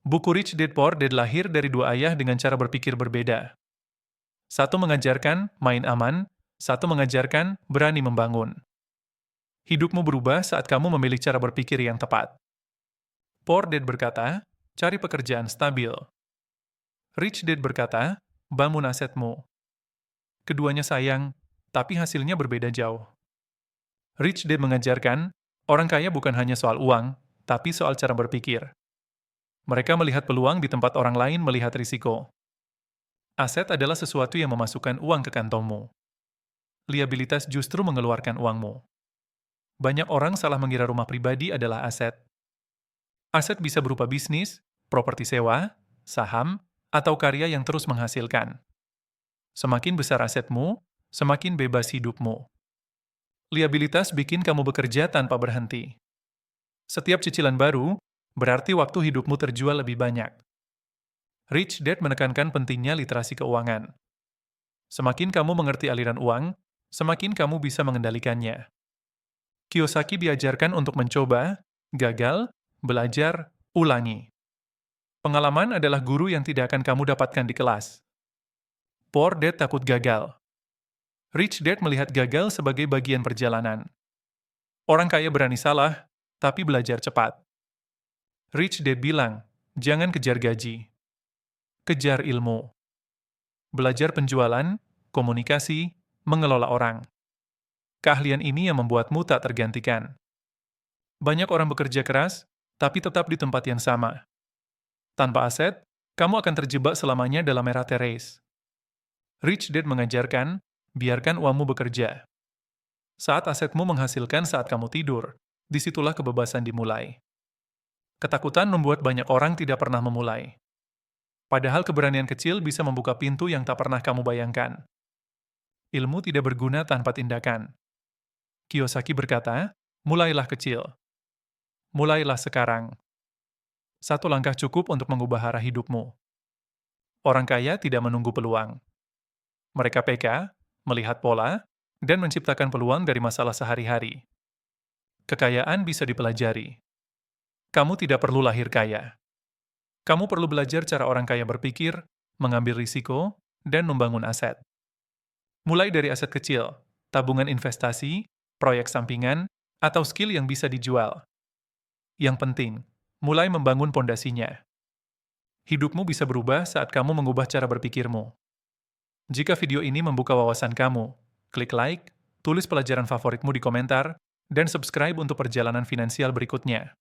Buku Rich Dad Poor Dad lahir dari dua ayah dengan cara berpikir berbeda. Satu mengajarkan main aman, satu mengajarkan berani membangun. Hidupmu berubah saat kamu memilih cara berpikir yang tepat. Poor Dad berkata, cari pekerjaan stabil. Rich Dad berkata, bangun asetmu. Keduanya sayang, tapi hasilnya berbeda jauh. Rich Dad mengajarkan, orang kaya bukan hanya soal uang, tapi soal cara berpikir. Mereka melihat peluang di tempat orang lain melihat risiko. Aset adalah sesuatu yang memasukkan uang ke kantongmu. Liabilitas justru mengeluarkan uangmu. Banyak orang salah mengira rumah pribadi adalah aset. Aset bisa berupa bisnis, properti sewa, saham, atau karya yang terus menghasilkan. Semakin besar asetmu, semakin bebas hidupmu. Liabilitas bikin kamu bekerja tanpa berhenti. Setiap cicilan baru, berarti waktu hidupmu terjual lebih banyak. Rich Dad menekankan pentingnya literasi keuangan. Semakin kamu mengerti aliran uang, semakin kamu bisa mengendalikannya. Kiyosaki diajarkan untuk mencoba, gagal, belajar, ulangi. Pengalaman adalah guru yang tidak akan kamu dapatkan di kelas. Poor Dad takut gagal. Rich Dad melihat gagal sebagai bagian perjalanan. Orang kaya berani salah, tapi belajar cepat. Rich Dad bilang, jangan kejar gaji. Kejar ilmu. Belajar penjualan, komunikasi, mengelola orang. Keahlian ini yang membuatmu tak tergantikan. Banyak orang bekerja keras, tapi tetap di tempat yang sama. Tanpa aset, kamu akan terjebak selamanya dalam era race. Rich Dad mengajarkan, biarkan uangmu bekerja. Saat asetmu menghasilkan saat kamu tidur, disitulah kebebasan dimulai. Ketakutan membuat banyak orang tidak pernah memulai. Padahal keberanian kecil bisa membuka pintu yang tak pernah kamu bayangkan. Ilmu tidak berguna tanpa tindakan. Kiyosaki berkata, mulailah kecil. Mulailah sekarang. Satu langkah cukup untuk mengubah arah hidupmu. Orang kaya tidak menunggu peluang. Mereka peka, melihat pola, dan menciptakan peluang dari masalah sehari-hari. Kekayaan bisa dipelajari. Kamu tidak perlu lahir kaya. Kamu perlu belajar cara orang kaya berpikir, mengambil risiko, dan membangun aset. Mulai dari aset kecil, tabungan investasi, proyek sampingan, atau skill yang bisa dijual. Yang penting, mulai membangun pondasinya. Hidupmu bisa berubah saat kamu mengubah cara berpikirmu. Jika video ini membuka wawasan kamu, klik like, tulis pelajaran favoritmu di komentar, dan subscribe untuk perjalanan finansial berikutnya.